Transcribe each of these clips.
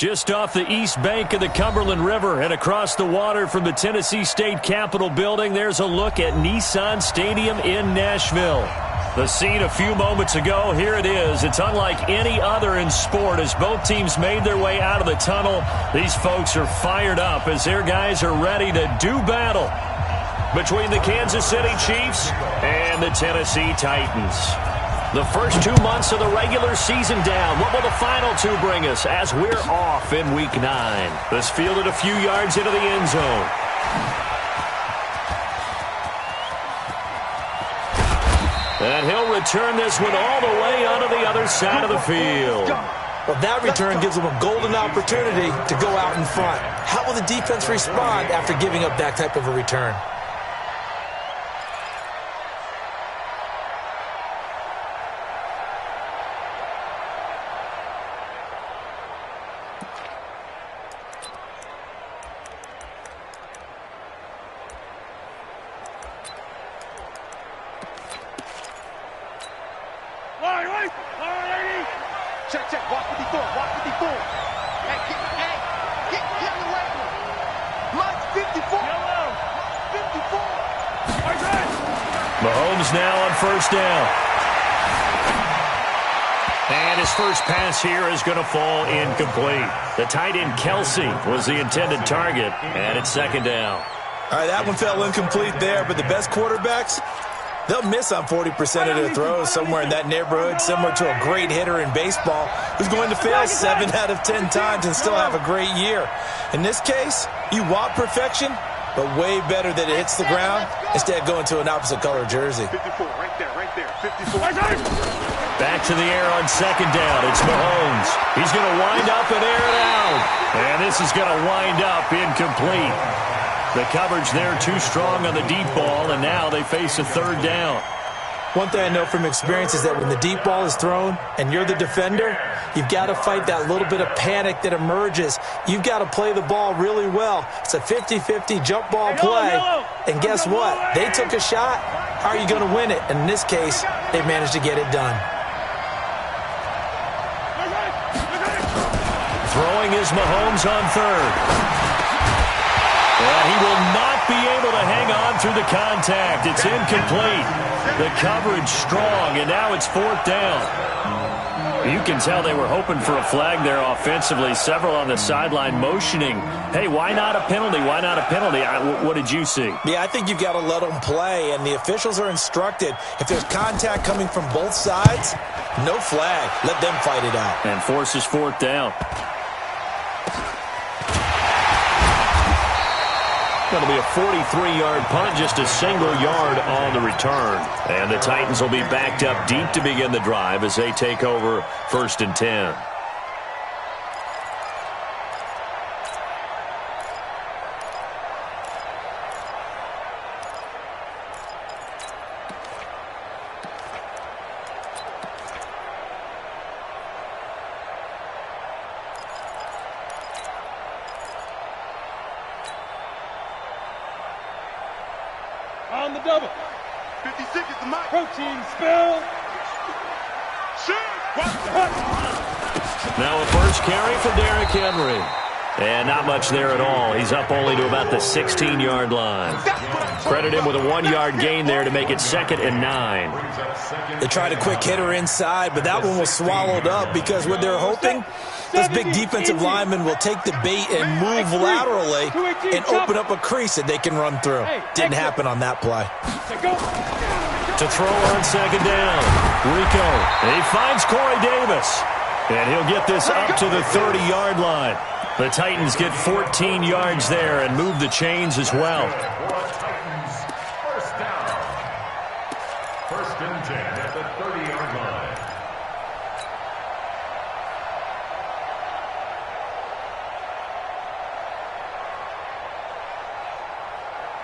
Just off the east bank of the Cumberland River and across the water from the Tennessee State Capitol building, there's a look at Nissan Stadium in Nashville. The scene a few moments ago, here it is. It's unlike any other in sport as both teams made their way out of the tunnel. These folks are fired up as their guys are ready to do battle between the Kansas City Chiefs and the Tennessee Titans. The first 2 months of the regular season down. What will the final two bring us as we're off in Week 9? This fielded a few yards into the end zone. And he'll return this one all the way onto the other side of the field. Well, that return gives them a golden opportunity to go out in front. How will the defense respond after giving up that type of a return? Mahomes now on first down. And his first pass here is going to fall incomplete. The tight end Kelsey was the intended target, and it's second down. All right, that one fell incomplete there, but the best quarterbacks, they'll miss on 40% of their throws somewhere in that neighborhood, similar to a great hitter in baseball who's going to fail 7 out of 10 times and still have a great year. In this case, you want perfection, but way better that it hits the ground instead of going to an opposite color jersey. 54, right there, 54. Back to the air on second down. It's Mahomes. He's going to wind up and air it out. And this is going to wind up incomplete. The coverage there too strong on the deep ball, and now they face a third down. One thing I know from experience is that when the deep ball is thrown and you're the defender, you've got to fight that little bit of panic that emerges. You've got to play the ball really well. It's a 50-50 jump ball play. And guess what? They took a shot. How are you going to win it? And in this case, they managed to get it done. Throwing is Mahomes on third. And he will not be able to hang on through the contact. It's incomplete. The coverage strong, and now it's fourth down. You can tell they were hoping for a flag there offensively. Several on the sideline motioning, hey, why not a penalty? Why not a penalty? What did you see? Yeah, I think you've got to let them play, and the officials are instructed. If there's contact coming from both sides, no flag. Let them fight it out. And forces fourth down. That'll be a 43-yard punt, just a single yard on the return. And the Titans will be backed up deep to begin the drive as they take over first and 10. On the double. 56 is the mark. Protein spill. Now a first carry for Derrick Henry. And not much there at all. He's up only to about the 16-yard line. Credit him with a 1-yard gain there to make it 2nd and 9. They tried a quick hitter inside, but that one was swallowed up because what they're hoping, this big defensive lineman will take the bait and move laterally and open up a crease that they can run through. Didn't happen on that play. To throw on second down, Rico. He finds Corey Davis. And he'll get this up to the 30-yard line. The Titans get 14 yards there and move the chains as well. First down. First and 10 at the 30-yard line.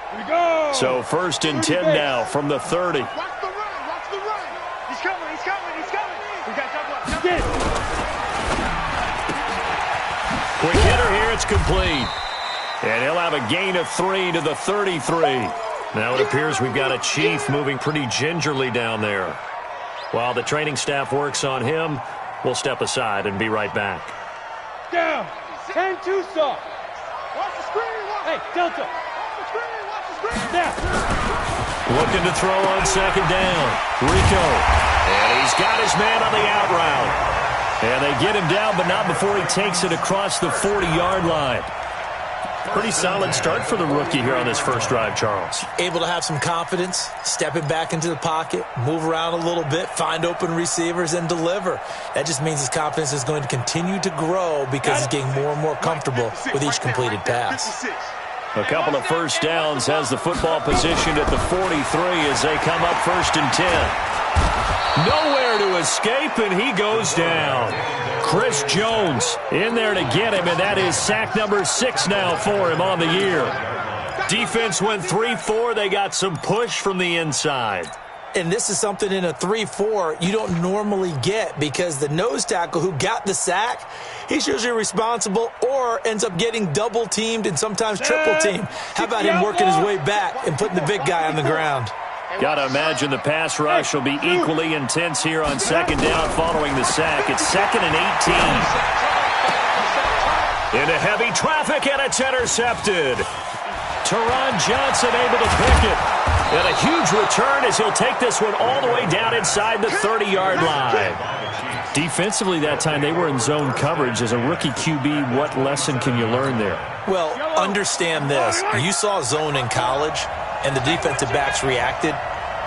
Here we go. So first and 10 now from the 30. Watch the run. Watch the run. He's coming. He's coming. He's coming. We got jump up. Quick hitter here, it's complete. And he'll have a gain of 3 to the 33. Now it appears we've got a Chief moving pretty gingerly down there. While the training staff works on him, we'll step aside and be right back. Down. 10-2 soft. Watch the screen. Hey, Delta. Watch the screen. Watch the screen. There. Looking to throw on second down. Rico. And he's got his man on the out route. And they get him down, but not before he takes it across the 40-yard line. Pretty solid start for the rookie here on this first drive, Charles. Able to have some confidence, stepping back into the pocket, move around a little bit, find open receivers, and deliver. That just means his confidence is going to continue to grow because he's getting more and more comfortable with each completed pass. A couple of first downs, has the football positioned at the 43 as they come up 1st and 10. Nowhere to escape, and he goes down. Chris Jones in there to get him, and that is sack number 6 now for him on the year. Defense went 3-4. They got some push from the inside. And this is something in a 3-4 you don't normally get because the nose tackle who got the sack, he's usually responsible or ends up getting double-teamed and sometimes triple-teamed. How about him working his way back and putting the big guy on the ground? Got to imagine the pass rush will be equally intense here on second down following the sack. It's 2nd and 18. Into heavy traffic, and it's intercepted. Teron Johnson able to pick it. And a huge return as he'll take this one all the way down inside the 30-yard line. Defensively that time, they were in zone coverage. As a rookie QB, what lesson can you learn there? Well, understand this. You saw zone in college, and the defensive backs reacted,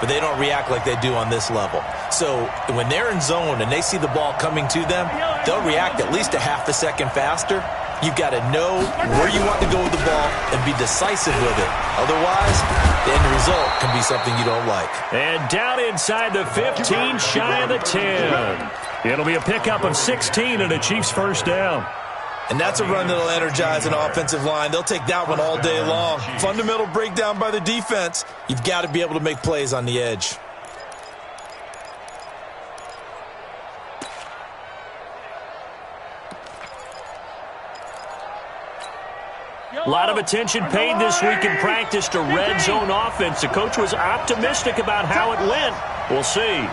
but they don't react like they do on this level. So when they're in zone and they see the ball coming to them, they'll react at least a half a second faster. You've got to know where you want to go with the ball and be decisive with it. Otherwise, the end result can be something you don't like. And down inside the 15, shy of the 10. It'll be a pickup of 16 and a Chiefs first down. And that's a run that'll energize an offensive line. They'll take that one all day long. Fundamental breakdown by the defense. You've got to be able to make plays on the edge. A lot of attention paid this week in practice to red zone offense. The coach was optimistic about how it went. We'll see.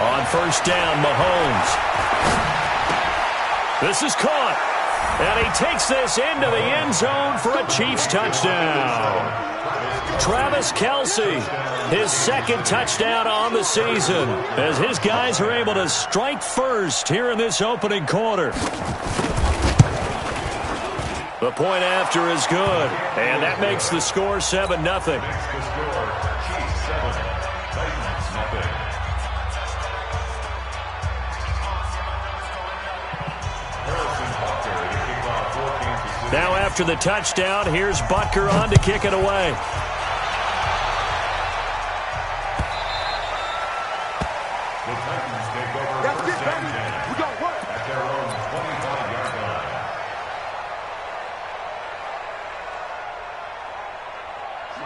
On first down, Mahomes. This is caught. And he takes this into the end zone for a Chiefs touchdown. Travis Kelce, his 2nd touchdown on the season, as his guys are able to strike first here in this opening quarter. The point after is good, and that makes the score 7-0. Now after the touchdown, here's Butker on to kick it away. That's it, baby. We got work. At their own 25-yard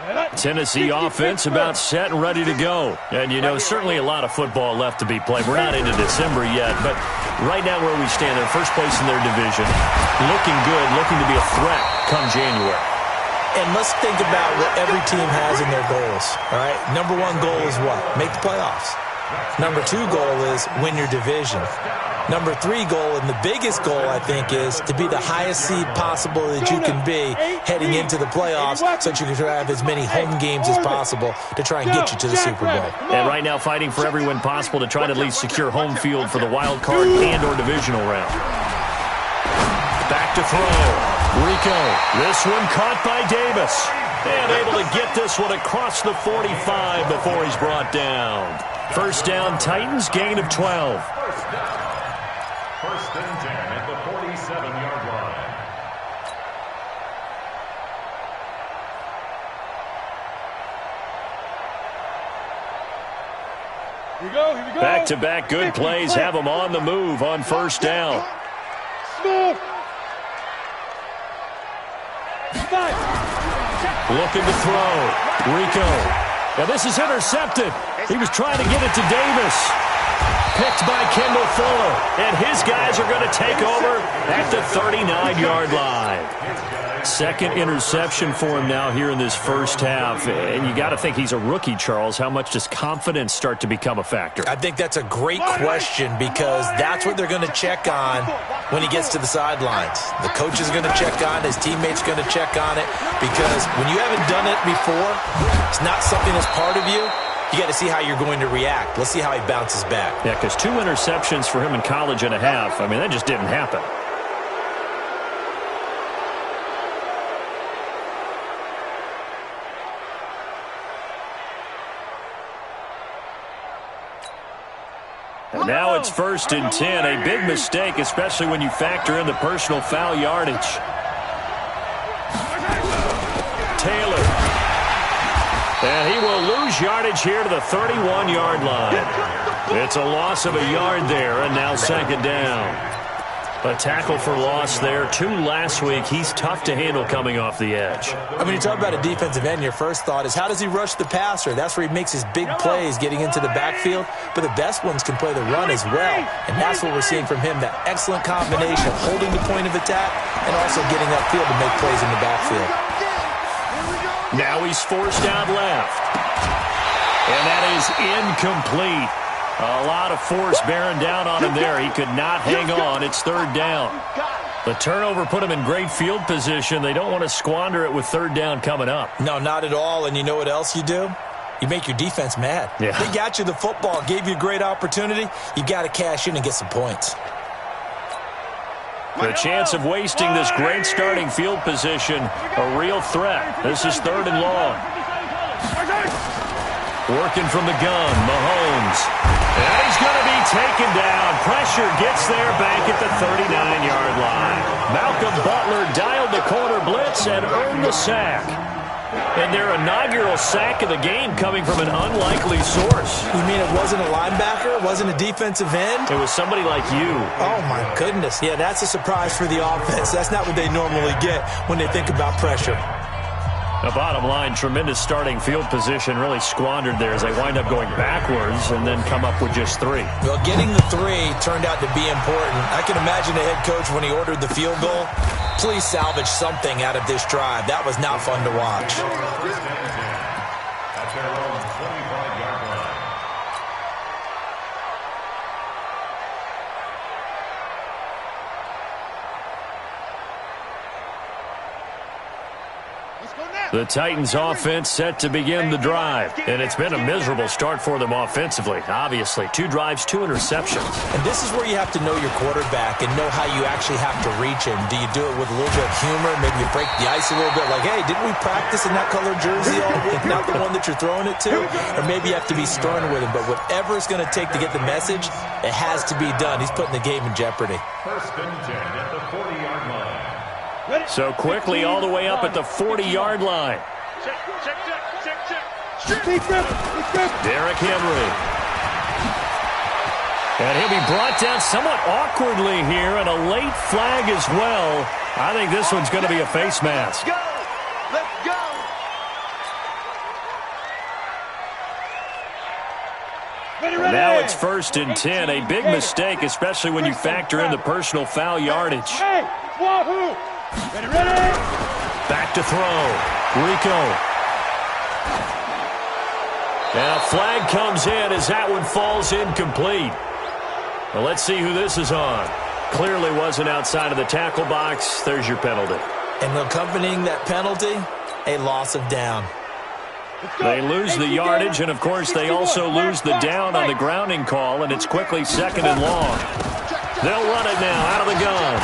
line. Tennessee offense about set and ready to go. And, you know, certainly a lot of football left to be played. We're not into December yet, but right now where we stand, they're first place in their division. Looking good, looking to be a threat come January. And let's think about what every team has in their goals, all right? Number 1 goal is what? Make the playoffs. Number 2 goal is win your division. Number 3 goal, and the biggest goal, I think, is to be the highest seed possible that you can be heading into the playoffs so that you can have as many home games as possible to try and get you to the Super Bowl. And right now fighting for every win possible to try to at least secure home field for the wild card and or divisional round. Back to throw. Rico. This one caught by Davis. And able to get this one across the 45 before he's brought down. First down, Titans, gain of 12. First and 10 at the 47-yard line. Here we go, here we go. Back-to-back good plays have them on the move on first down. Smith. Looking to throw. Rico. Now this is intercepted. He was trying to get it to Davis. Picked by Kendall Fuller. And his guys are going to take over at the 39-yard line. Second interception for him now here in this first half. And you got to think he's a rookie, Charles. How much does confidence start to become a factor? I think that's a great question because that's what they're going to check on when he gets to the sidelines. The coach is going to check on, his teammates going to check on it, because when you haven't done it before, it's not something that's part of you. You got to see how you're going to react. Let's see how he bounces back. Yeah, because 2 interceptions for him in college and a half. I mean, that just didn't happen. And now it's 1st and 10. A big mistake, especially when you factor in the personal foul yardage. Taylor. And he will lose yardage here to the 31-yard line. It's a loss of a yard there, and now 2nd down. A tackle for loss there. 2 last week. He's tough to handle coming off the edge. And when you talk about a defensive end, your first thought is how does he rush the passer? That's where he makes his big plays getting into the backfield. But the best ones can play the run as well. And that's what we're seeing from him, that excellent combination of holding the point of attack and also getting upfield to make plays in the backfield. Now he's forced out left. And that is incomplete. A lot of force bearing down on him there. He could not hang on. It's 3rd down. The turnover put him in great field position. They don't want to squander it with 3rd down coming up. No, not at all. And you know what else you do? You make your defense mad. Yeah. They got you the football, gave you a great opportunity. You got to cash in and get some points. The chance of wasting this great starting field position, a real threat. This is 3rd and long. Working from the gun, Mahomes. And he's going to be taken down. Pressure gets there back at the 39-yard line. Malcolm Butler dialed the corner blitz and earned the sack. And their inaugural sack of the game coming from an unlikely source. You mean it wasn't a linebacker? It wasn't a defensive end? It was somebody like you. Oh, my goodness. Yeah, that's a surprise for the offense. That's not what they normally get when they think about pressure. The bottom line, tremendous starting field position, really squandered there as they wind up going backwards and then come up with just 3. Well, getting the 3 turned out to be important. I can imagine the head coach when he ordered the field goal. Please salvage something out of this drive. That was not fun to watch. At their own 25-yard line. The Titans offense set to begin the drive, and it's been a miserable start for them offensively. Obviously, 2 drives, 2 interceptions. And this is where you have to know your quarterback and know how you actually have to reach him. Do you do it with a little bit of humor? Maybe you break the ice a little bit like, hey, didn't we practice in that color jersey all week? Not the one that you're throwing it to? Or maybe you have to be stern with him. But whatever it's going to take to get the message, it has to be done. He's putting the game in jeopardy. 1st and 10 at the 40-yard line. So quickly all the way up at the 40-yard line. Derrick Henry. And he'll be brought down somewhat awkwardly here, and a late flag as well. I think this one's going to be a face mask. Let's go. And now it's 1st and 10. A big mistake, especially when you factor in the personal foul yardage. Hey, wahoo! Ready? Back to throw. Rico. And a flag comes in as that one falls incomplete. Well, let's see who this is on. Clearly wasn't outside of the tackle box. There's your penalty. And accompanying that penalty, a loss of down. They lose the yardage, and, of course, they also lose the down on the grounding call, and it's quickly 2nd and long. They'll run it now out of the gun.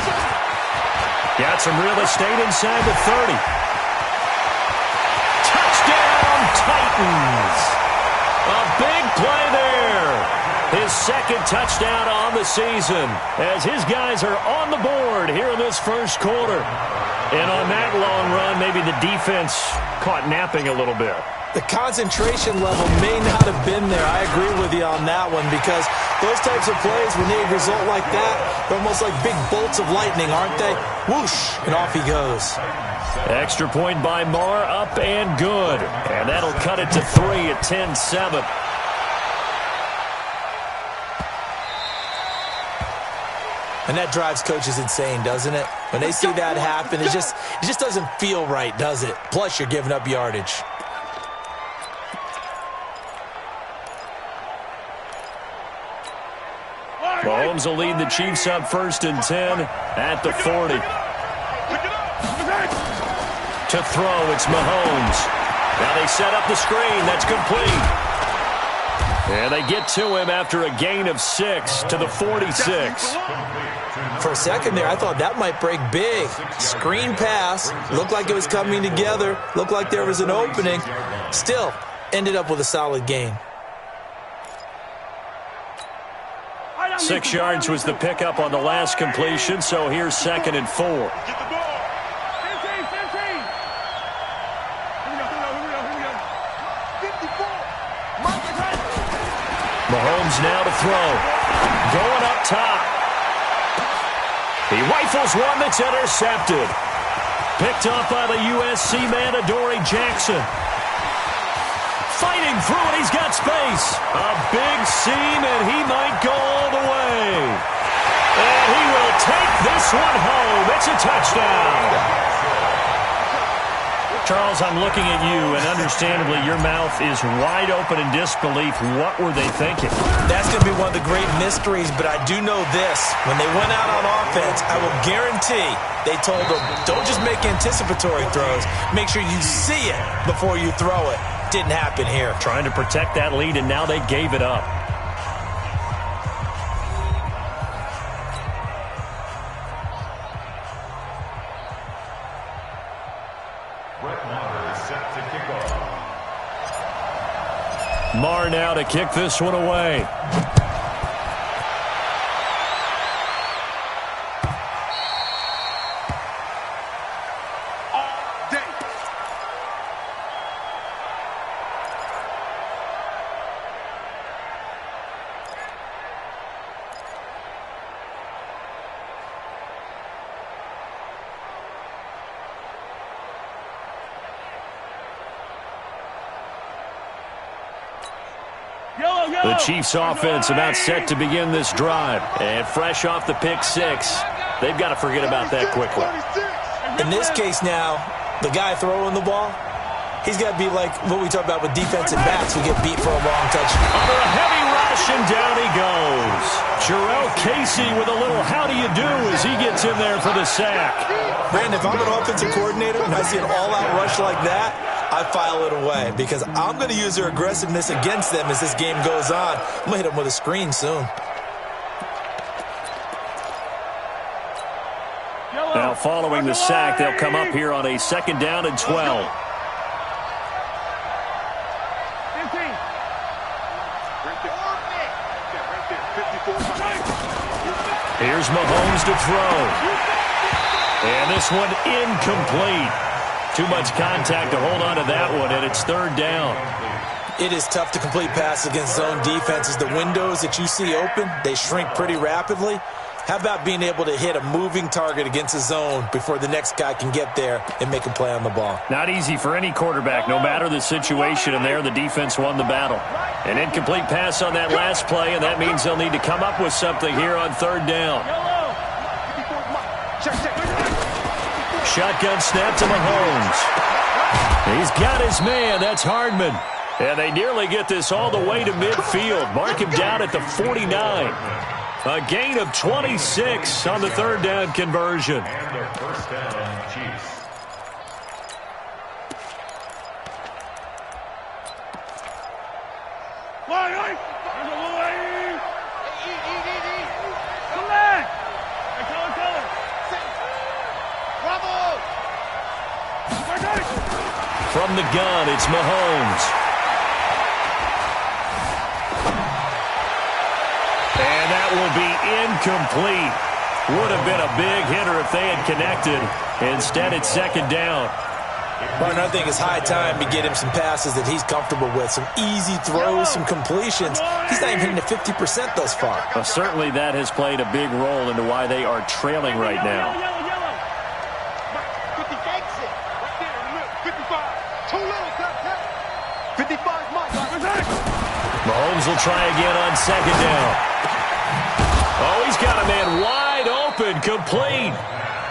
Got some real estate inside the 30. Touchdown, Titans. A big play there. His 2nd touchdown on the season as his guys are on the board here in this first quarter. And on that long run, maybe the defense caught napping a little bit. The concentration level may not have been there. I agree with you on that one because those types of plays, when they result like that, they're almost like big bolts of lightning, aren't they? Whoosh, and off he goes. Extra point by Marr, up and good. And that'll cut it to 3 at 10-7. And that drives coaches insane, doesn't it? When they see that happen, it just doesn't feel right, does it? Plus, you're giving up yardage. Mahomes will lead the Chiefs up 1st and 10 at the 40. To throw, it's Mahomes. Now they set up the screen. That's complete. And they get to him after a gain of 6 to the 46. For a second there, I thought that might break big. Screen pass. Looked like it was coming together. Looked like there was an opening. Still, ended up with a solid gain. 6 yards was the pickup on the last completion, so here's 2nd and 4. Mahomes now to throw. Going up top. He rifles one that's intercepted. Picked off by the USC man, Adoree Jackson. Fighting through it, he's got space. A big seam, and he might go all the way. And he will take this one home. It's a touchdown. Charles, I'm looking at you, and understandably, your mouth is wide open in disbelief. What were they thinking? That's going to be one of the great mysteries, but I do know this. When they went out on offense, I will guarantee they told them, don't just make anticipatory throws. Make sure you see it before you throw it. Didn't happen here. Trying to protect that lead, and now they gave it up. Marr now to kick this one away. The Chiefs offense about set to begin this drive. And fresh off the pick 6, they've got to forget about that quickly. In this case now, the guy throwing the ball, he's got to be like what we talk about with defensive backs who get beat for a long touchdown. Under a heavy rush, and down he goes. Jarrell Casey with a little how do you do as he gets in there for the sack. Brandon, if I'm an offensive coordinator and I see an all-out rush like that, I file it away because I'm going to use their aggressiveness against them as this game goes on. I'm going to hit them with a screen soon. Now following the sack, they'll come up here on a 2nd down and 12. Here's Mahomes to throw. And this one incomplete. Too much contact to hold on to that one, and it's 3rd down. It is tough to complete passes against zone defenses. The windows that you see open, they shrink pretty rapidly. How about being able to hit a moving target against a zone before the next guy can get there and make a play on the ball? Not easy for any quarterback, no matter the situation, and there the defense won the battle. An incomplete pass on that last play, and that means they'll need to come up with something here on 3rd down. Shotgun snap to Mahomes. He's got his man. That's Hardman. And they nearly get this all the way to midfield. Mark him down at the 49. A gain of 26 on the 3rd down conversion. And their 1st down, Chiefs. From the gun, it's Mahomes. And that will be incomplete. Would have been a big hitter if they had connected. Instead, it's 2nd down. Martin, I think it's high time to get him some passes that he's comfortable with. Some easy throws, some completions. He's not even hitting to 50% thus far. Well, certainly that has played a big role into why they are trailing right now. Mahomes will try again on 2nd down. Oh, he's got a man wide open. Incomplete.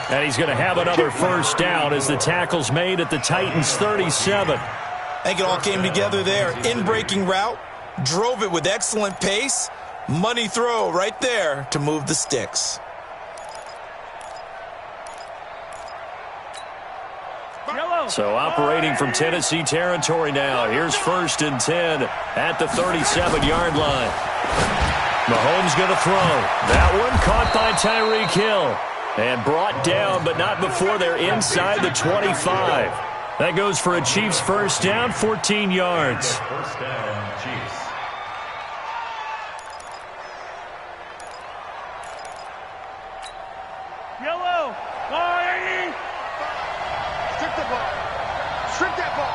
And he's going to have another first down as the tackle's made at the Titans' 37. I think it all came together there. In-breaking route, drove it with excellent pace. Money throw right there to move the sticks. So operating from Tennessee territory now. Here's 1st and 10 at the 37-yard line. Mahomes going to throw. That one caught by Tyreek Hill. And brought down, but not before they're inside the 25. That goes for a Chiefs first down, 14 yards. First down, Chiefs. Yellow. 180. Strip the ball. Strip that ball.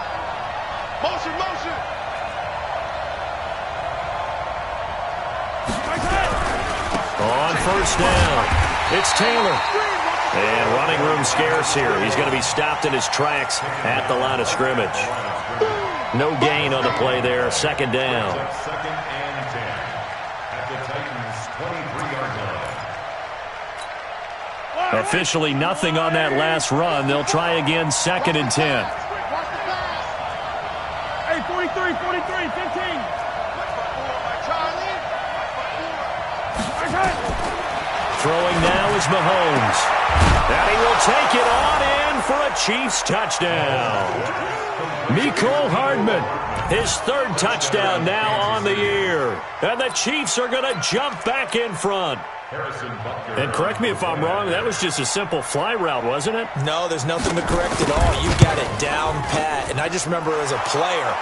Motion, motion. On first down, it's Taylor. And running room scarce here. He's going to be stopped in his tracks at the line of scrimmage. No gain on the play there. Second down. Second and 10 at the Titans' 23-yard line. Officially nothing on that last run. They'll try again, 2nd and 10. Hey, 43, 43, 15. Throwing now is Mahomes. And he will take it on in for a Chiefs touchdown. Mecole Hardman, his 3rd touchdown now on the year. And the Chiefs are going to jump back in front. And correct me if I'm wrong, that was just a simple fly route, wasn't it? No, there's nothing to correct at all. You got it down pat. And I just remember as a player,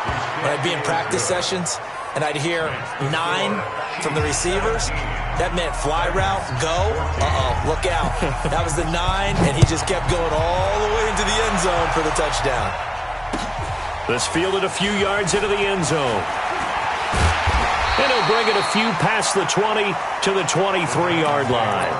when I'd be in practice sessions, and I'd hear 9 from the receivers, that meant fly route, go, look out. That was the 9, and he just kept going all the way into the end zone for the touchdown. This fielded a few yards into the end zone. And he'll bring it a few past the 20 to the 23-yard line.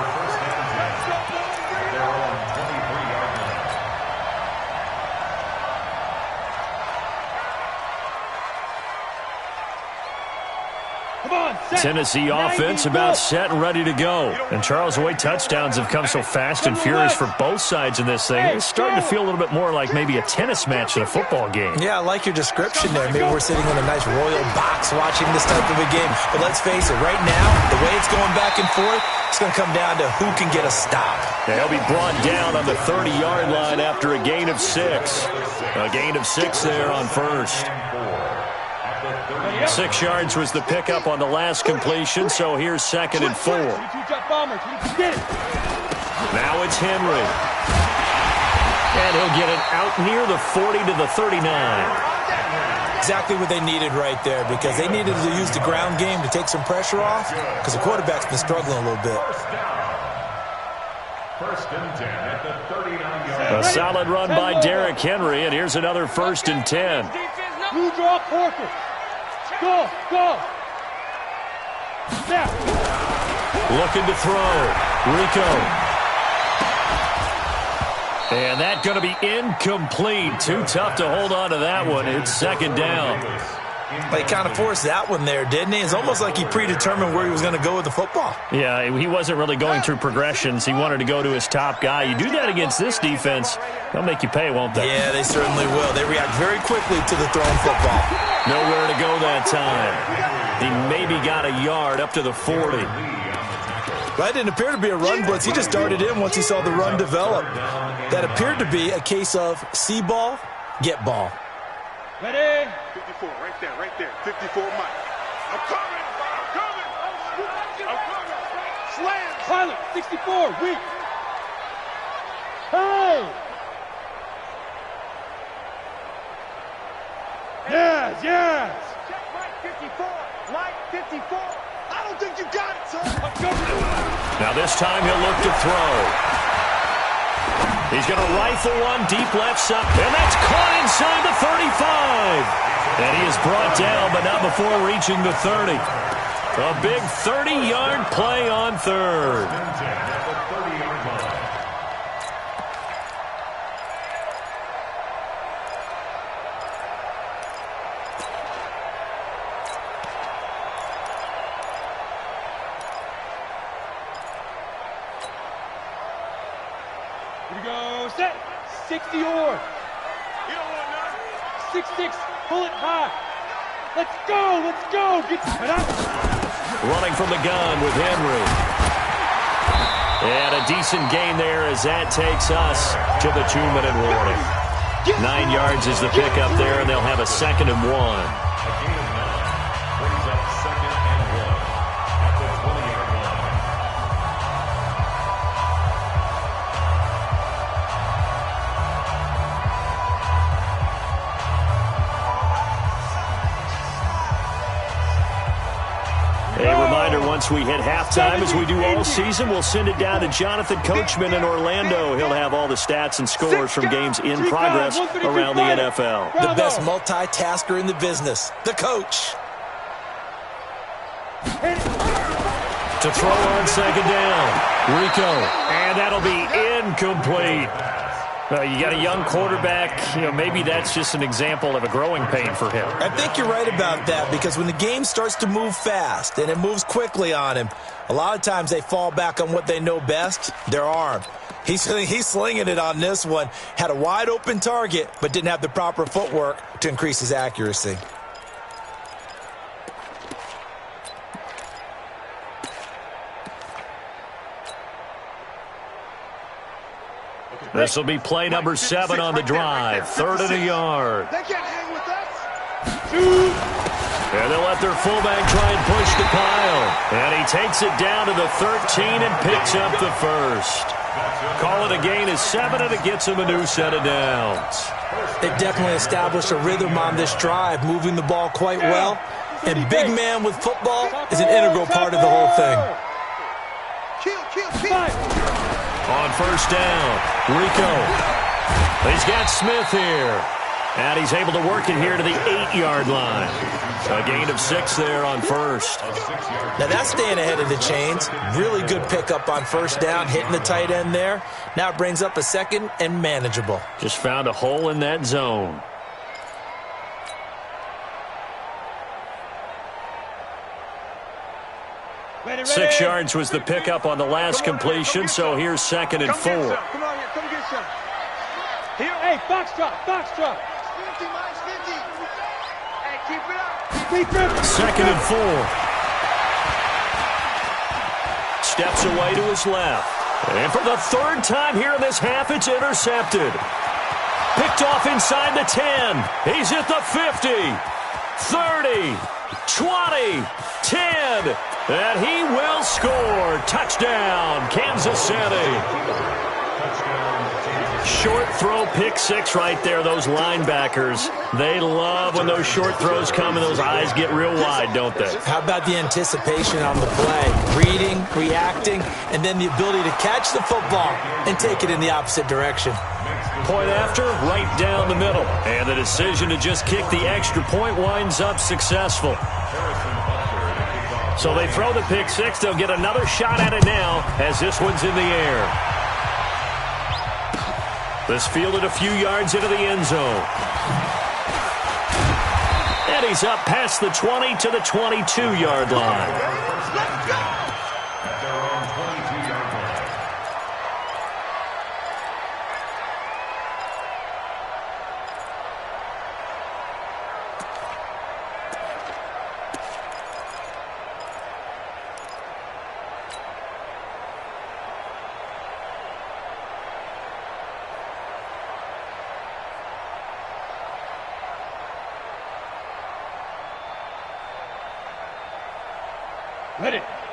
Tennessee offense about set and ready to go. And Charles, the way touchdowns have come so fast and furious for both sides in this thing, it's starting to feel a little bit more like maybe a tennis match than a football game. Yeah, I like your description there. Maybe we're sitting in a nice royal box watching this type of a game. But let's face it, right now, the way it's going back and forth, it's going to come down to who can get a stop. Yeah, he'll be brought down on the 30-yard line after a gain of 6. A gain of 6 there on first. 6 yards was the pickup on the last completion, so here's 2nd and 4. Now it's Henry. And he'll get it out near the 40 to the 39. Exactly what they needed right there, because they needed to use the ground game to take some pressure off, because the quarterback's been struggling a little bit. First and 10 at the 39-yard line. A solid run by Derrick Henry, and here's another 1st and 10. You draw Corker. Go, go. Snap. Looking to throw. Rico. And that's going to be incomplete. Too tough to hold on to that one. It's 2nd down. He kind of forced that one there, didn't he? It's almost like he predetermined where he was going to go with the football. Yeah, he wasn't really going through progressions. He wanted to go to his top guy. You do that against this defense, they'll make you pay, won't they? Yeah, they certainly will. They react very quickly to the thrown football. Nowhere to go that time. He maybe got a yard up to the 40. That didn't appear to be a run blitz. He just darted in once he saw the run develop. That appeared to be a case of see ball, get ball. Ready? 54, right there. 54, Mike. I'm coming. Slam. Pilot, 64, weak. Hey! Yes. Check Mike 54. Mike 54. I don't think you got it, sir. Now this time he'll look to throw. He's going to rifle one deep left side, and that's caught inside the 35. And he is brought down, but not before reaching the 30. A big 30-yard play on third. 60 or. You don't want none. 6-6, pull it high. Let's go, let's go. Get it up. Running from the gun with Henry. And a decent gain there as that takes us to the 2-minute warning. 9 yards is the pickup there, and they'll have a 2nd and 1. Once we hit halftime, as we do all season, we'll send it down to Jonathan Coachman in Orlando. He'll have all the stats and scores from games in progress around the NFL. The best multitasker in the business, the coach. To throw on 2nd down, Rico, and that'll be incomplete. You got a young quarterback, maybe that's just an example of a growing pain for him. I think you're right about that, because when the game starts to move fast and it moves quickly on him, a lot of times they fall back on what they know best, their arm. He's slinging it on this one. Had a wide open target, but didn't have the proper footwork to increase his accuracy. This will be play number 7 on the drive. 3rd and a yard. They can't hang with us. And they'll let their fullback try and push the pile. And he takes it down to the 13 and picks up the 1st. Call it a gain of 7, and it gets him a new set of downs. They've definitely established a rhythm on this drive, moving the ball quite well. And big man with football is an integral part of the whole thing. Kill. On 1st down, Rico. He's got Smith here. And he's able to work it here to the 8-yard line. A gain of 6 there on 1st. Now that's staying ahead of the chains. Really good pickup on 1st down, hitting the tight end there. Now it brings up a 2nd and manageable. Just found a hole in that zone. Ready. 6 yards was the pickup on the last completion, so here's 2nd and 4. Come on here, come get some. Here, hey, box drop. 50, minus 50. Hey, keep it up. 2nd and 4. Steps away to his left. And for the 3rd time here in this half, it's intercepted. Picked off inside the 10. He's at the 50. 30. 20. 10. And he will score. Touchdown, Kansas City. Short throw, pick 6 right there. Those linebackers, they love when those short throws come and those eyes get real wide, don't they? How about the anticipation on the play? Reading, reacting, and then the ability to catch the football and take it in the opposite direction. Point after, right down the middle. And the decision to just kick the extra point winds up successful. So they throw the pick 6. They'll get another shot at it now as this one's in the air. This fielded a few yards into the end zone. And he's up past the 20 to the 22-yard line. Let's go.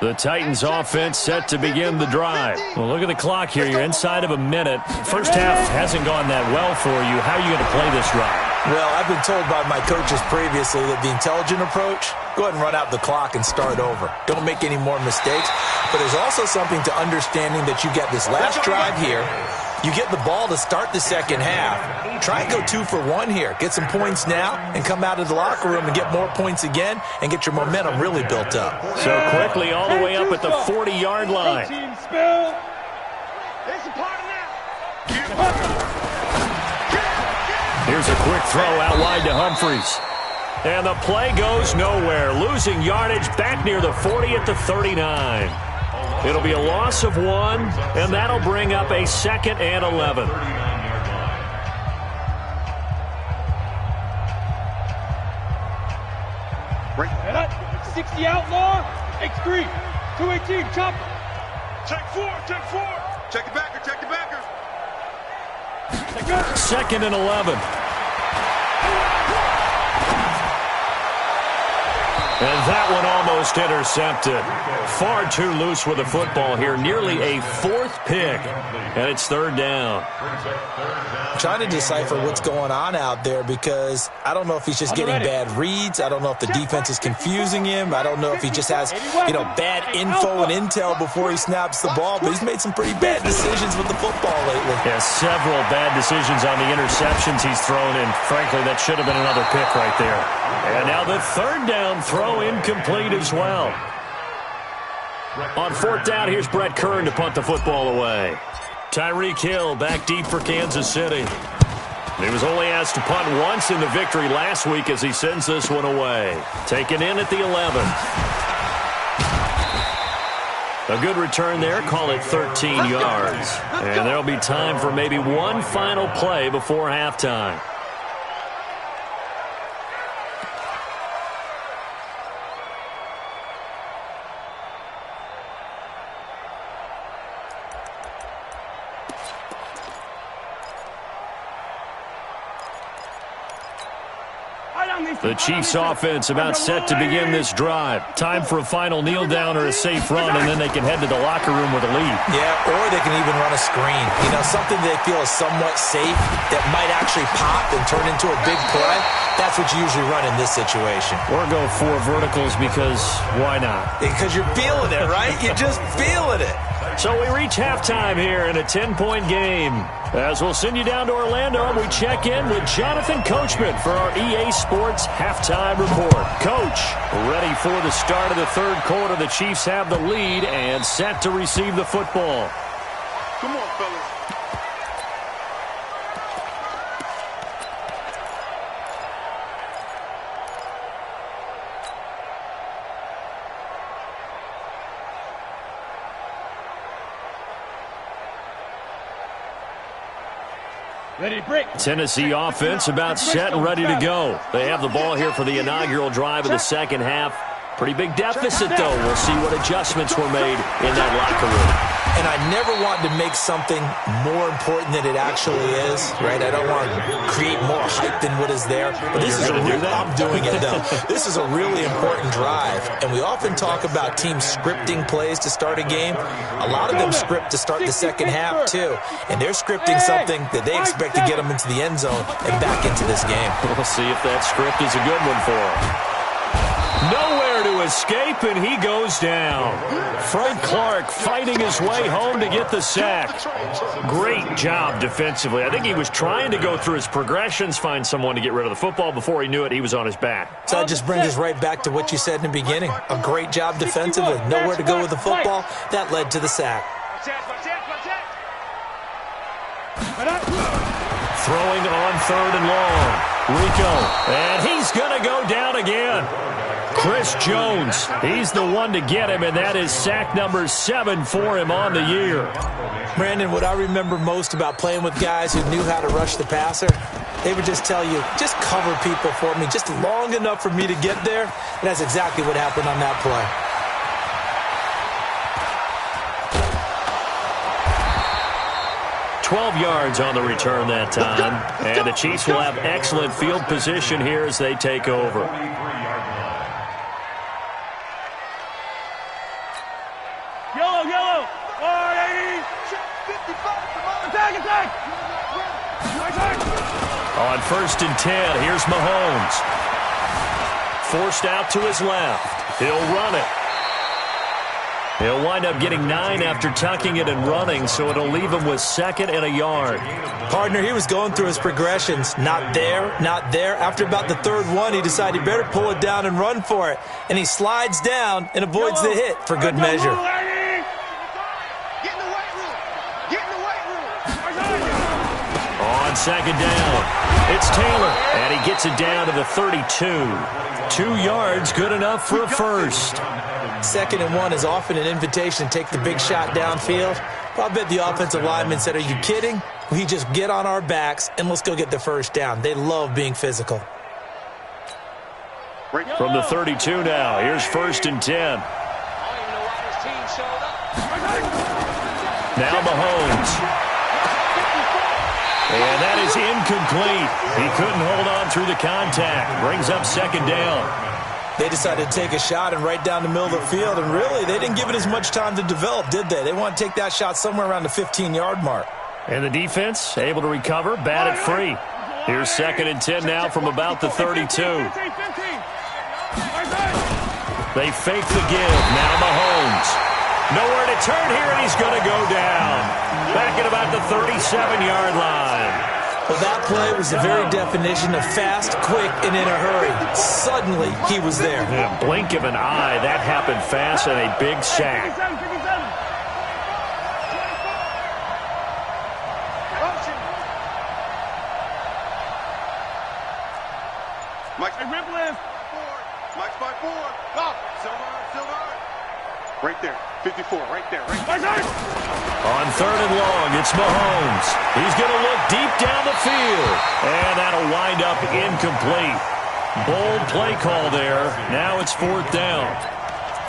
The Titans offense set to begin the drive. Well, look at the clock here. You're inside of a minute. First half hasn't gone that well for you. How are you going to play this drive? Well, I've been told by my coaches previously that the intelligent approach, go ahead and run out the clock and start over. Don't make any more mistakes. But there's also something to understanding that you get this last drive here. You get the ball to start the second half. Try and go 2 for 1 here. Get some points now and come out of the locker room and get more points again and get your momentum really built up. So quickly all the way up at the 40-yard line. Here's a quick throw out wide to Humphries. And the play goes nowhere. Losing yardage back near the 40 at the 39. It'll be a loss of 1, and that'll bring up a 2nd and 11. 60 outlaw. X3. 218. Chopper. Check four. Check the backer. Second and 11. And that one almost intercepted. Far too loose with the football here. Nearly a fourth pick. And it's third down. I'm trying to decipher what's going on out there because I don't know if he's just getting bad reads. I don't know if the defense is confusing him. I don't know if he just has, bad info and intel before he snaps the ball. But he's made some pretty bad decisions with the football lately. Yeah, several bad decisions on the interceptions he's thrown. And frankly, that should have been another pick right there. And now the third down throw incomplete as well. On fourth down, here's Brett Kern to punt the football away. Tyreek Hill back deep for Kansas City. He was only asked to punt once in the victory last week as he sends this one away. Taken in at the 11. A good return there. Call it 13 yards. And there'll be time for maybe one final play before halftime. The Chiefs offense about set to begin this drive. Time for a final kneel down or a safe run, and then they can head to the locker room with a lead. Yeah, or they can even run a screen. Something they feel is somewhat safe that might actually pop and turn into a big play. That's what you usually run in this situation. Or go for verticals because why not? Because you're feeling it, right? You're just feeling it. So we reach halftime here in a 10-point game. As we'll send you down to Orlando, and we check in with Jonathan Coachman for our EA Sports Halftime Report. Coach, ready for the start of the third quarter. The Chiefs have the lead and set to receive the football. Come on, fellas. Ready to break. Tennessee offense about set and ready to go. They have the ball here for the inaugural drive of the second half. Pretty big deficit, though. We'll see what adjustments were made in that locker room. And I never want to make something more important than it actually is, right? I don't want to create more hype than what is there. But this is I'm doing it, though. This is a really important drive. And we often talk about teams scripting plays to start a game. A lot of them script to start the second half, too. And they're scripting something that they expect to get them into the end zone and back into this game. We'll see if that script is a good one for them. Nowhere to escape, and he goes down. Frank Clark fighting his way home to get the sack. Great job defensively. I think he was trying to go through his progressions, find someone to get rid of the football. Before he knew it, he was on his back. So that just brings us right back to what you said in the beginning. A great job defensively. Nowhere to go with the football. That led to the sack. Throwing on third and long. Rico, and he's going to go down again. Chris Jones, he's the one to get him, and that is sack number 7 for him on the year. Brandon, what I remember most about playing with guys who knew how to rush the passer, they would just tell you, just cover people for me, just long enough for me to get there. And that's exactly what happened on that play. $12 yards on the return that time, and the Chiefs will have excellent field position here as they take over. Yellow. Attack. On first and 10, here's Mahomes. Forced out to his left. He'll run it. He'll wind up getting 9 after tucking it and running, so it'll leave him with 2nd and a yard. Partner, he was going through his progressions. Not there. After about the third one, he decided he better pull it down and run for it. And he slides down and avoids the hit for good measure. On second down, it's Taylor, and he gets it down to the 32. 2 yards, good enough for a first. 2nd and 1 is often an invitation to take the big shot downfield. But I bet the offensive lineman said, are you kidding? We just get on our backs and let's go get the first down. They love being physical. From the 32 now, here's 1st and 10. Now Mahomes. And that is incomplete. He couldn't hold on through the contact. Brings up 2nd down. They decided to take a shot and right down the middle of the field, and really, they didn't give it as much time to develop, did they? They want to take that shot somewhere around the 15-yard mark. And the defense able to recover, bat it free. Here's 2nd and 10 now from about the 32. They fake the give. Now Mahomes. Nowhere to turn here, and he's going to go down. Back at about the 37-yard line. Well, that play was the very definition of fast, quick, and in a hurry. Suddenly, he was there. In a blink of an eye, that happened fast, and a big sack. Mike's by 4. Go. Silver. Right there. 54. Right there. On 3rd and long, it's Mahomes. He's going to look deep down the field. And that'll wind up incomplete. Bold play call there. Now it's 4th down.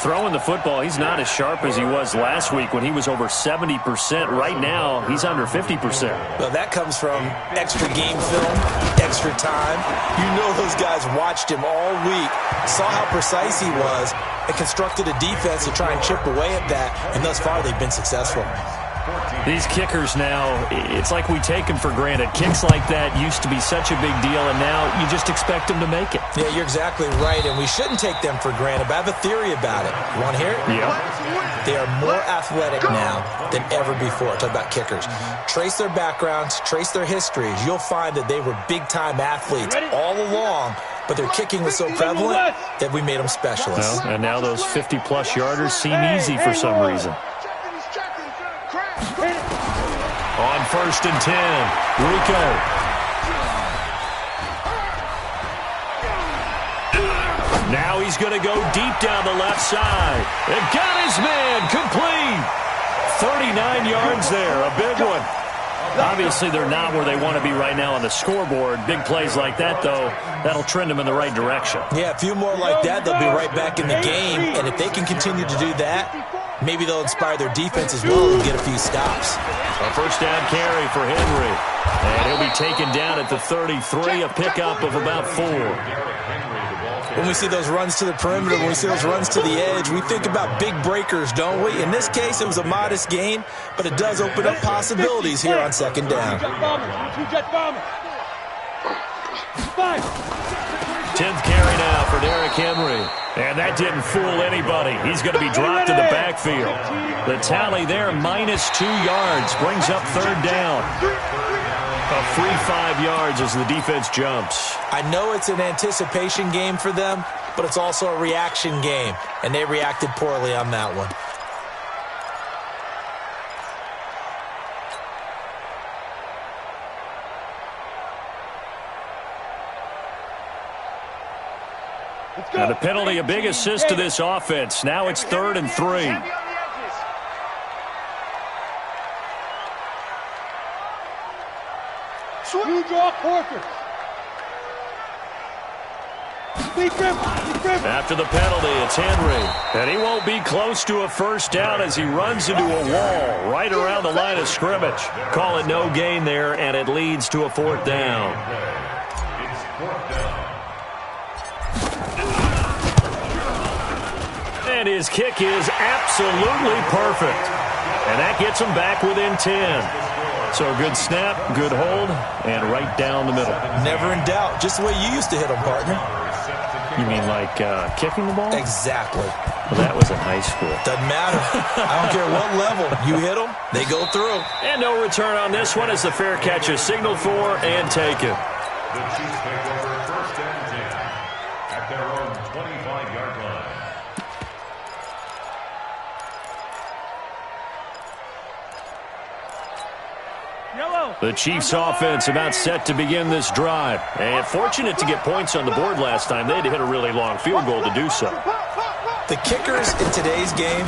Throwing the football, he's not as sharp as he was last week when he was over 70%. Right now, he's under 50%. Well, that comes from extra game film, extra time. You know those guys watched him all week, saw how precise he was, and constructed a defense to try and chip away at that, and thus far they've been successful. These kickers now, it's like we take them for granted. Kicks like that used to be such a big deal, and now you just expect them to make it. Yeah, you're exactly right, and we shouldn't take them for granted, but I have a theory about it. You want to hear it? Yeah. They are more athletic now than ever before. Talk about kickers. Trace their backgrounds, trace their histories. You'll find that they were big-time athletes all along, but their kicking was so prevalent that we made them specialists. Well, and now those 50-plus yarders seem easy for some reason. On 1st and 10, Rico. Now he's going to go deep down the left side. And got his man complete. 39 yards there, a big one. Obviously, they're not where they want to be right now on the scoreboard. Big plays like that, though, that'll trend them in the right direction. Yeah, a few more like that, they'll be right back in the game. And if they can continue to do that, maybe they'll inspire their defense as well and get a few stops. A 1st down carry for Henry. And he'll be taken down at the 33, a pickup of about 4. When we see those runs to the perimeter, when we see those runs to the edge, we think about big breakers, don't we? In this case, it was a modest gain, but it does open up possibilities here on 2nd down. 10th carry now for Derrick Henry. And that didn't fool anybody. He's going to be dropped to the backfield. The tally there, -2 yards, brings up 3rd down. A free 5 yards as the defense jumps. I know it's an anticipation game for them, but it's also a reaction game, and they reacted poorly on that one. Now the penalty, a big assist to this offense. Now it's 3rd and 3. You draw quarter. After the penalty, it's Henry. And he won't be close to a 1st down as he runs into a wall right around the line of scrimmage. Call it no gain there, and it leads to a 4th down. And his kick is absolutely perfect. And that gets him back within 10. So good snap, good hold, and right down the middle. Never in doubt. Just the way you used to hit them, partner. You mean like kicking the ball? Exactly. Well, that was in high school. Doesn't matter. I don't care what level. You hit them, they go through. And no return on this one as the fair catch is signaled for and taken. The Chiefs take over 1st and 10 at their own 25-yard line. The Chiefs offense about set to begin this drive. And fortunate to get points on the board last time. They had to hit a really long field goal to do so. The kickers in today's game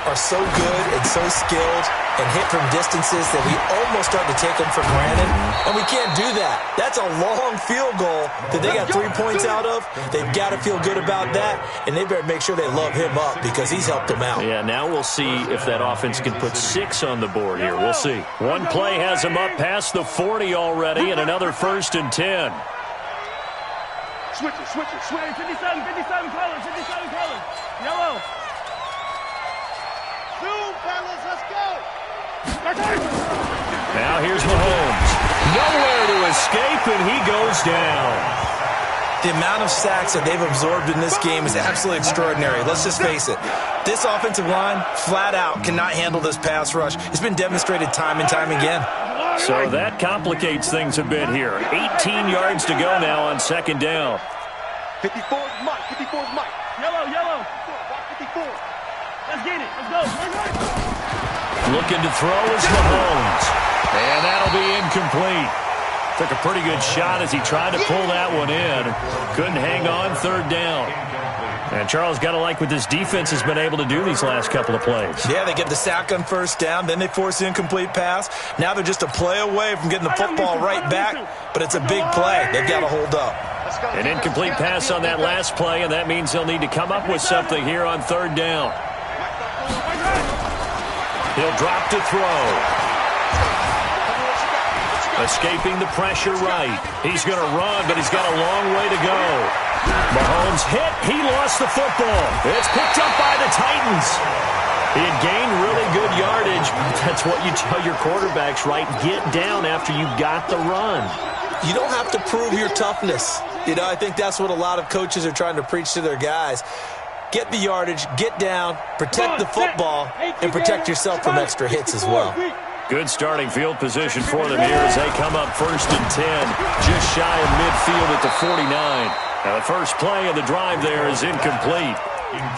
are so good and so skilled and hit from distances that we almost start to take them for granted, and we can't do that. That's a long field goal that they got 3 points out of. They've got to feel good about that, and they better make sure they love him up because he's helped them out. Yeah, now we'll see if that offense can put 6 on the board here. We'll see. One play has him up past the 40 already, and another 1st and 10. Switch it. 57 colors. Yellow. Zoom, fellas, let's go. Now here's Mahomes. Nowhere to escape, and he goes down. The amount of sacks that they've absorbed in this game is absolutely extraordinary. Let's just face it. This offensive line, flat out, cannot handle this pass rush. It's been demonstrated time and time again. So that complicates things a bit here. 18 yards to go now on 2nd down. 54's Mike. Yellow. 54. Let's get it. Let's go. Looking to throw is Mahomes. And that'll be incomplete. Took a pretty good shot as he tried to pull that one in. Couldn't hang on 3rd down. And Charles, got to like what this defense has been able to do these last couple of plays. Yeah, they get the sack on 1st down, then they force the incomplete pass. Now they're just a play away from getting the football right back, but it's a big play. They've got to hold up. An incomplete pass on that last play, and that means they'll need to come up with something here on 3rd down. He'll drop to throw. Escaping the pressure right. He's going to run, but he's got a long way to go. Mahomes hit. He lost the football. It's picked up by the Titans. He had gained really good yardage. That's what you tell your quarterbacks, right? Get down after you got the run. You don't have to prove your toughness. You know, I think that's what a lot of coaches are trying to preach to their guys. Get the yardage, get down, protect the football, and protect yourself from extra hits as well. Good starting field position for them here as they come up 1st and 10, just shy of midfield at the 49. Now the first play of the drive there is incomplete.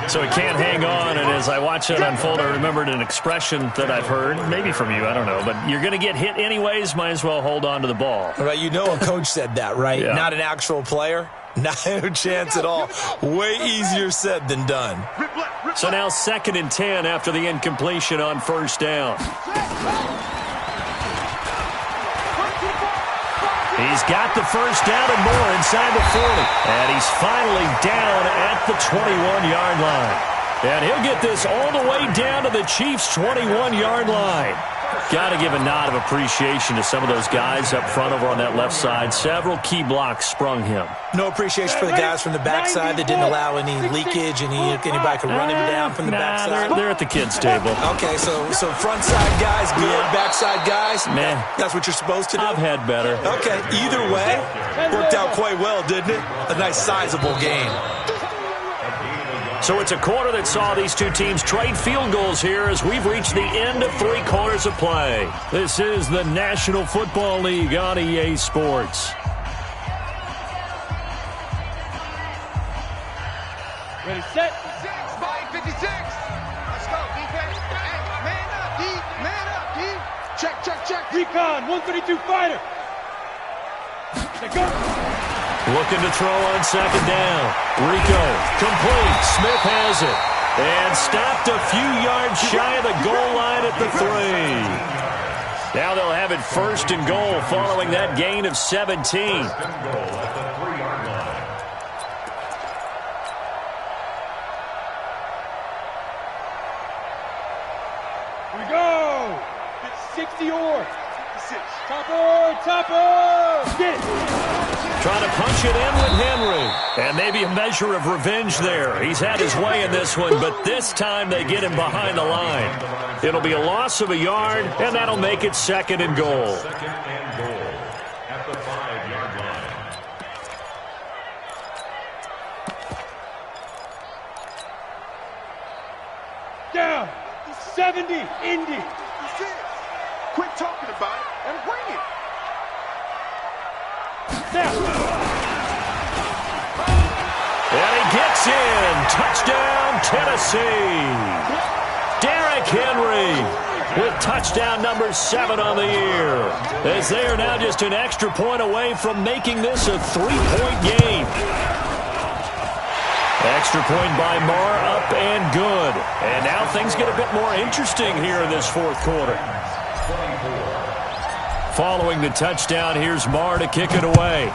So he can't hang on, and as I watch that unfold, I remembered an expression that I've heard, maybe from you, I don't know, but you're going to get hit anyways, might as well hold on to the ball. Right, you know a coach said that, right? Yeah. Not an actual player. Not a chance at all. Way easier said than done. So now 2nd and 10 after the incompletion on 1st down. He's got the 1st down and more inside the 40. And he's finally down at the 21-yard line. And he'll get this all the way down to the Chiefs' 21-yard line. Got to give a nod of appreciation to some of those guys up front over on that left side. Several key blocks sprung him. No appreciation for the guys from the backside that didn't allow any leakage, anybody could run him down from the backside. They're at the kids' table. Okay, so front side guys good, backside guys, man, that's what you're supposed to do? I've had better. Okay, either way, worked out quite well, didn't it? A nice sizable game. So it's a quarter that saw these two teams trade field goals here as we've reached the end of 3 quarters of play. This is the National Football League on EA Sports. Ready, set. 56. Let's go, defense. Hey, man up, D. Man up, D. Check. Recon, 132 fighter. Let go. Looking to throw on 2nd down. Rico, complete. Smith has it. And stopped a few yards shy of the goal line at the 3. Now they'll have it 1st and goal following that gain of 17. Here we go. 60 or. Topper. Get it. Trying to punch it in with Henry. And maybe a measure of revenge there. He's had his way in this one, but this time they get him behind the line. It'll be a loss of a yard, and that'll make it 2nd and goal. 2nd and goal at the 5-yard line. Down. 70. Indy. Quit talking about it and bring it. And he gets in. Touchdown, Tennessee. Derrick Henry with touchdown number 7 on the year. As they are now just an extra point away from making this a 3-point game. Extra Extra point by Marr, up and good. And now things get a bit more interesting here in this fourth quarter. Following the touchdown, here's Marr to kick it away.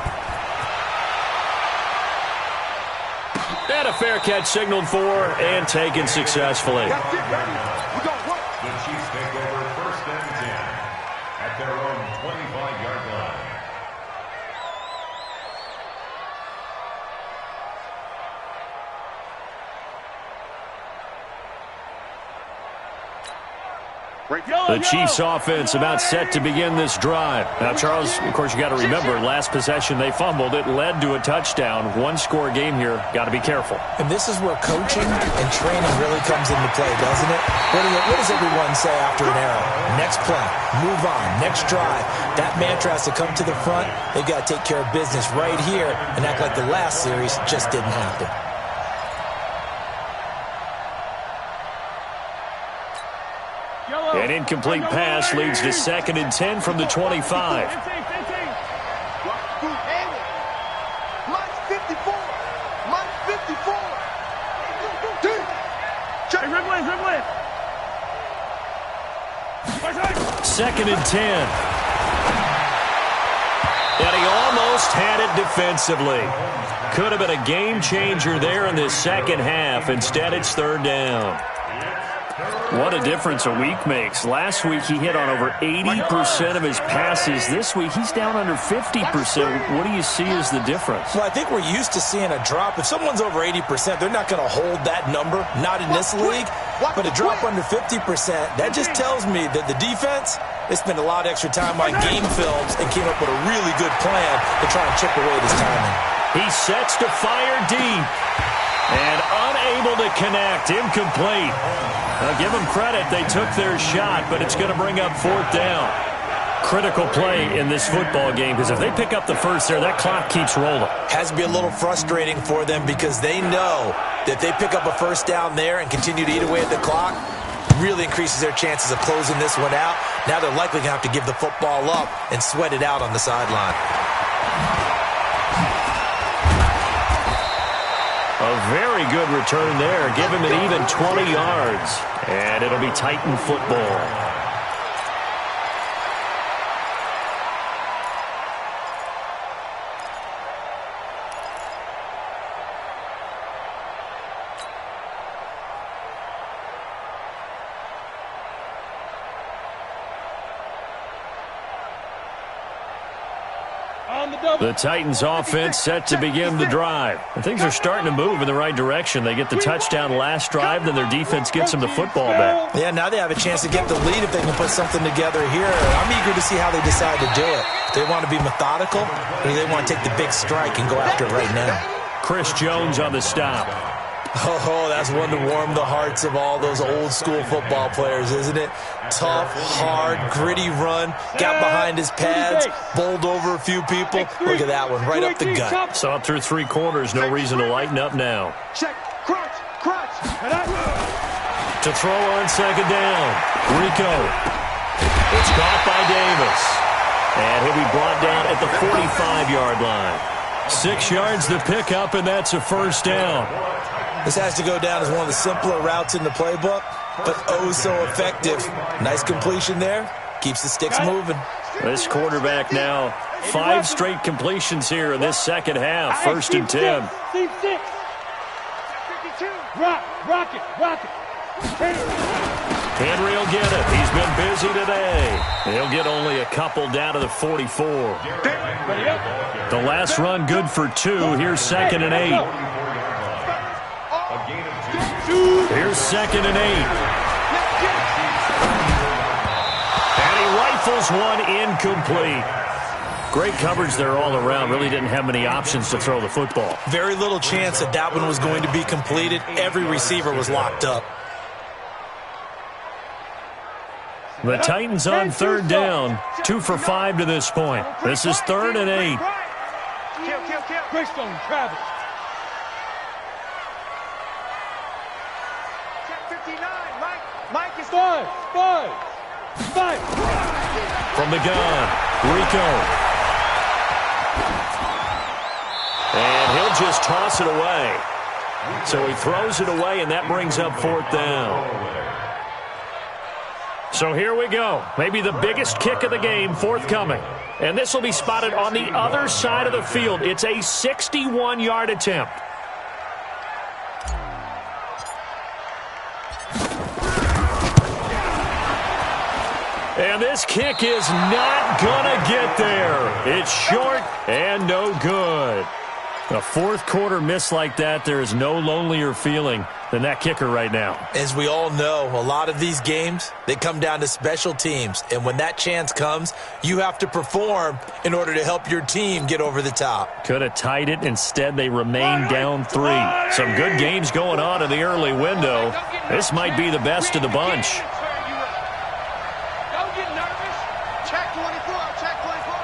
And a fair catch signaled for and taken successfully. The Chiefs take over first and 10 at their own 25-yard line. The Chiefs offense about set to begin this drive. Now, Charles, of course, you got to remember, last possession they fumbled. It led to a touchdown. One-score game here. Got to be careful. And this is where coaching and training really comes into play, doesn't it? What does everyone say after an error? Next play, move on, next drive. That mantra has to come to the front. They've got to take care of business right here and act like the last series just didn't happen. An incomplete pass leads to 2nd and 10 from the 25. Mine's 54. Mine's 54. Check. Red. 2nd and 10. And he almost had it defensively. Could have been a game changer there in this second half. Instead, it's 3rd down. What a difference a week makes. Last week, he hit on over 80% of his passes. This week, he's down under 50%. What do you see as the difference? Well, I think we're used to seeing a drop. If someone's over 80%, they're not going to hold that number. Not in this league. But a drop under 50%, that just tells me that the defense, they spent a lot of extra time on game films and came up with a really good plan to try and chip away at his timing. He sets to fire deep. And unable to connect. Incomplete. Now, give them credit. They took their shot, but it's going to bring up 4th down. Critical play in this football game, because if they pick up the first there, that clock keeps rolling. Has to be a little frustrating for them because they know that if they pick up a first down there and continue to eat away at the clock, really increases their chances of closing this one out. Now they're likely going to have to give the football up and sweat it out on the sideline. A very good return there. Give him an even 20 yards. And it'll be Titan football. The Titans offense set to begin the drive. And things are starting to move in the right direction. They get the touchdown last drive, then their defense gets them the football back. Yeah, now they have a chance to get the lead if they can put something together here. I'm eager to see how they decide to do it. Do they want to be methodical, or do they want to take the big strike and go after it right now? Chris Jones on the stop. Oh, that's one to warm the hearts of all those old-school football players, isn't it? Tough, hard, gritty run, got behind his pads, bowled over a few people. Look at that one, right up the gut. Saw it through 3 quarters, no reason to lighten up now. Check, crunch. To throw on 2nd down, Rico. It's caught by Davis. And he'll be brought down at the 45-yard line. 6 yards to pick up, and that's a 1st down. This has to go down as one of the simpler routes in the playbook, but oh so effective. Nice completion there. Keeps the sticks moving. This quarterback now, 5 straight completions here in this second half. 1st and 10. Steve 6. 52. Rock it. Henry will get it. He's been busy today. He'll get only a couple down to the 44. The last run good for 2. Here's 2nd and 8. Here's 2nd and 8. And he rifles one incomplete. Great coverage there all around. Really didn't have many options to throw the football. Very little chance that one was going to be completed. Every receiver was locked up. The Titans on 3rd down. 2 for 5 to this point. This is 3rd and 8. Kill. Greystone, Travis. Mike is 5. From the gun, Rico. And he'll just toss it away. So he throws it away, and that brings up 4th down. So here we go. Maybe the biggest kick of the game forthcoming. And this will be spotted on the other side of the field. It's a 61-yard attempt. And this kick is not going to get there. It's short and no good. A fourth quarter miss like that, there is no lonelier feeling than that kicker right now. As we all know, a lot of these games, they come down to special teams. And when that chance comes, you have to perform in order to help your team get over the top. Could have tied it. Instead, they remain down 3. Some good games going on in the early window. This might be the best of the bunch. Don't get nervous. Check 24. Check 24.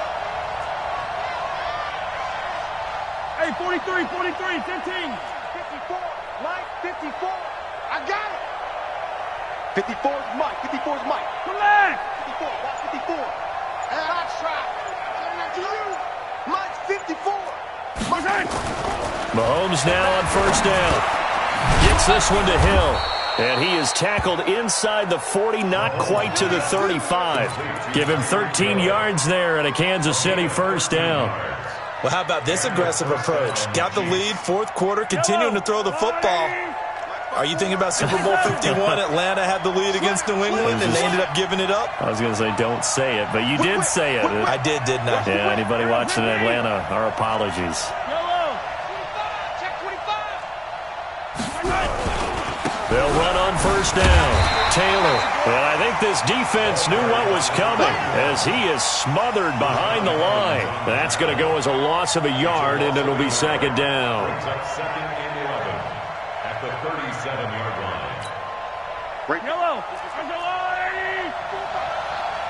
Hey, 43, 43, 15. 54. Mike, 54. I got it. 54 is Mike. 54 is Mike. Relax. 54. Watch 54. And I try. To you. Mike's 54. Mahomes now on 1st down. Gets this one to Hill. And he is tackled inside the 40, not quite to the 35. Give him 13 yards there and a Kansas City 1st down. Well, how about this aggressive approach? Got the lead, 4th quarter, continuing to throw the football. Are you thinking about Super Bowl 51? Atlanta had the lead against New England, and they ended up giving it up? I was going to say don't say it, but you did say it. I did, didn't I? Yeah, anybody watching in Atlanta, our apologies. They'll run on 1st down. Taylor. And I think this defense knew what was coming as he is smothered behind the line. That's going to go as a loss of a yard, and it'll be 2nd down. Second and 11 at the 37-yard line. Break yellow.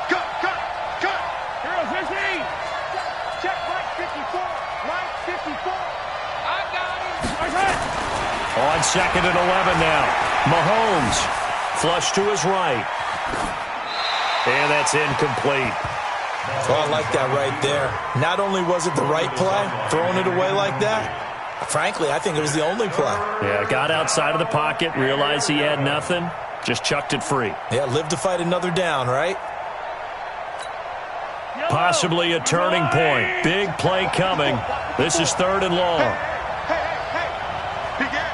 Cut. Hero 15. Check Mike 54. Mike 54. I got him. On 2nd and 11 now. Mahomes flush to his right. And that's incomplete. Oh, I like that right there. Not only was it the right play, throwing it away like that, frankly, I think it was the only play. Yeah, got outside of the pocket, realized he had nothing, just chucked it free. Yeah, live to fight another down, right? Possibly a turning point. Big play coming. This is 3rd and long. Hey. Big ass.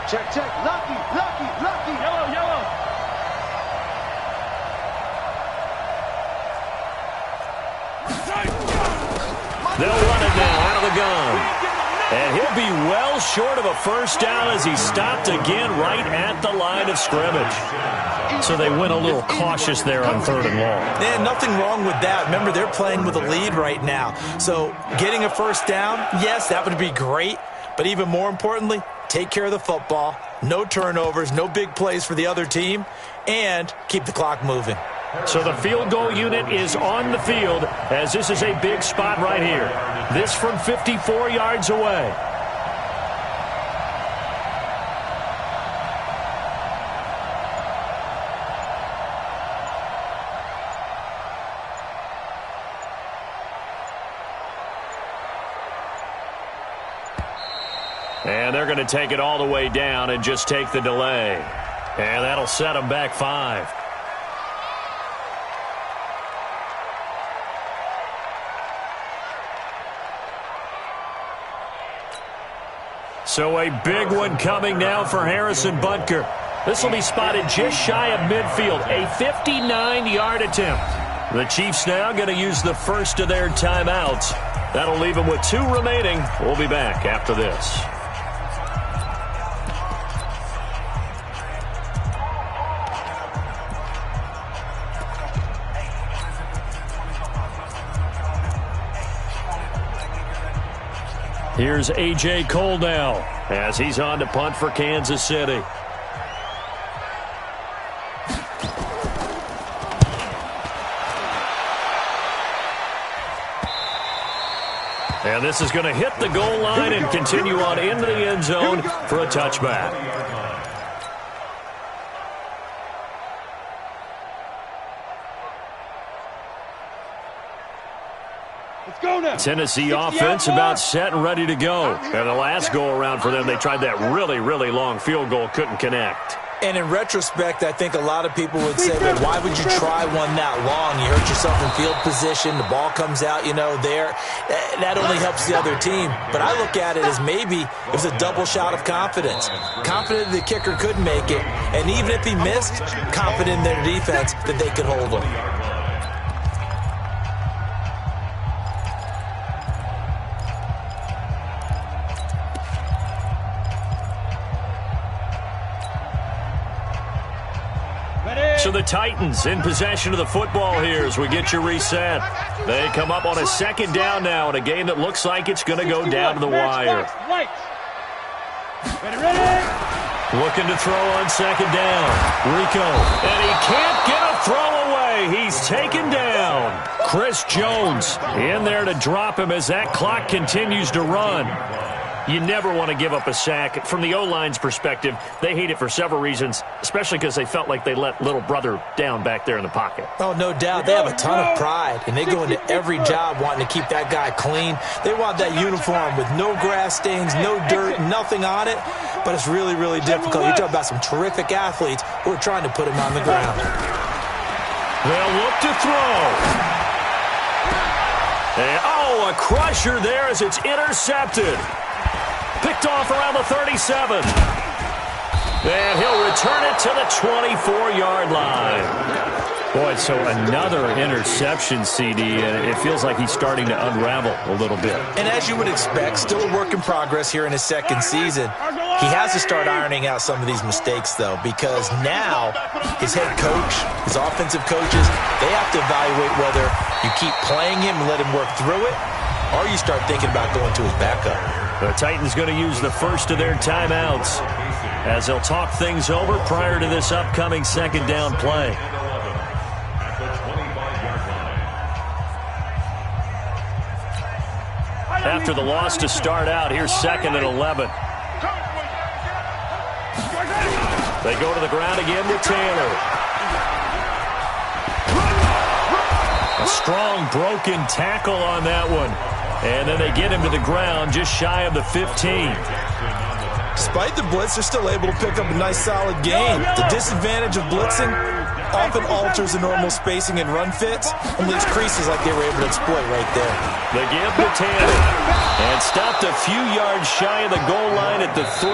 Check. Lucky. Yellow. They'll run it now out of the gun. And he'll be well short of a 1st down as he's stopped again right at the line of scrimmage. So they went a little cautious there on 3rd and long. Yeah, nothing wrong with that. Remember, they're playing with a lead right now. So getting a 1st down, yes, that would be great. But even more importantly, take care of the football. No turnovers, no big plays for the other team, and keep the clock moving. So the field goal unit is on the field as this is a big spot right here. This from 54 yards away. And they're going to take it all the way down and just take the delay. And that'll set them back 5. So a big one coming now for Harrison Butker. This will be spotted just shy of midfield. A 59-yard attempt. The Chiefs now going to use the first of their timeouts. That'll leave them with 2 remaining. We'll be back after this. Here's A.J. Cole now as he's on to punt for Kansas City. And this is going to hit the goal line and continue on into the end zone for a touchback. Let's go now. Tennessee offense about set and ready to go. And the last go-around for them, they tried that really, really long field goal, couldn't connect. And in retrospect, I think a lot of people would say, but why would you try one that long? You hurt yourself in field position. The ball comes out, there. That only helps the other team. But I look at it as maybe it was a double shot of confidence. Confident the kicker could make it. And even if he missed, confident in their defense that they could hold him. So the Titans in possession of the football here as we get you reset. They come up on a second down now in a game that looks like it's going to go down to the wire. Looking to throw on second down. Rico. And he can't get a throw away. He's taken down. Chris Jones in there to drop him as that clock continues to run. You never want to give up a sack. From the O-line's perspective, they hate it for several reasons, especially because they felt like they let little brother down back there in the pocket. Oh, no doubt. They have a ton of pride, and they go into every job wanting to keep that guy clean. They want that uniform with no grass stains, no dirt, nothing on it, but it's really, really difficult. You're talking about some terrific athletes who are trying to put him on the ground. They'll look to throw. And, a crusher there as it's intercepted. Picked off around the 37. And he'll return it to the 24-yard line. Boy, so another interception, CD, and it feels like he's starting to unravel a little bit. And as you would expect, still a work in progress here in his second season. He has to start ironing out some of these mistakes, though, because now his head coach, his offensive coaches, they have to evaluate whether you keep playing him and let him work through it, or you start thinking about going to his backup. The Titans going to use the first of their timeouts as they'll talk things over prior to this upcoming second down play. After the loss to start out, here's second and 11. They go to the ground again with Taylor. A strong broken tackle on that one. And then they get him to the ground just shy of the 15. Despite the blitz, they're still able to pick up a nice solid gain. The disadvantage of blitzing often alters the normal spacing and run fits and leaves creases like they were able to exploit right there. They give to Taylor. And stopped a few yards shy of the goal line at the 3.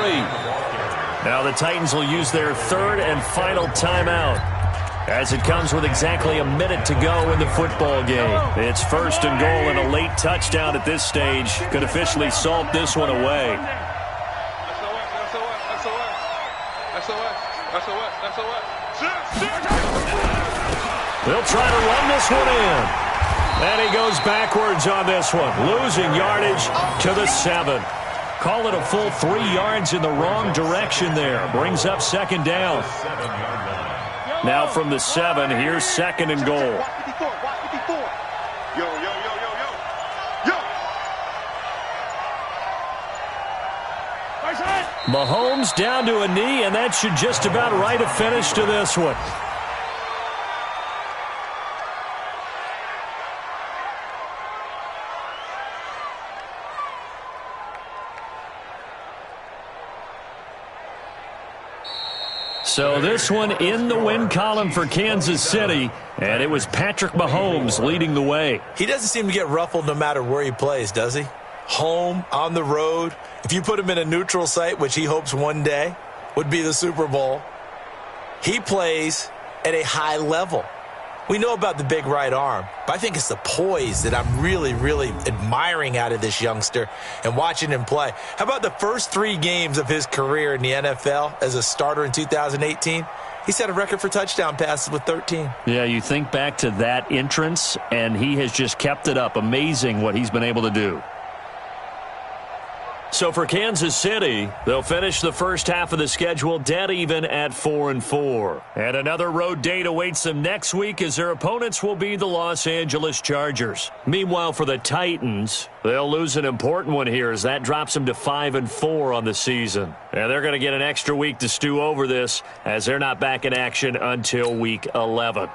Now the Titans will use their third and final timeout, as it comes with exactly a minute to go in the football game. It's first and goal, and a late touchdown at this stage could officially salt this one away. They'll try to run this one in. And he goes backwards on this one, losing yardage to the 7. Call it a full 3 yards in the wrong direction there. Brings up second down. Now from the 7, here's second and goal. Yo. Mahomes down to a knee, and that should just about write a finish to this one. So this one in the win column for Kansas City, and it was Patrick Mahomes leading the way. He doesn't seem to get ruffled no matter where he plays, does he? Home, on the road. If you put him in a neutral site, which he hopes one day would be the Super Bowl, he plays at a high level. We know about the big right arm, but I think it's the poise that I'm really, really admiring out of this youngster and watching him play. How about the first 3 games of his career in the NFL as a starter in 2018? He set a record for touchdown passes with 13. Yeah, you think back to that entrance, and he has just kept it up. Amazing what he's been able to do. So for Kansas City, they'll finish the first half of the schedule dead even at 4-4. And another road date awaits them next week as their opponents will be the Los Angeles Chargers. Meanwhile, for the Titans, they'll lose an important one here as that drops them to 5-4 on the season. And they're going to get an extra week to stew over this as they're not back in action until week 11.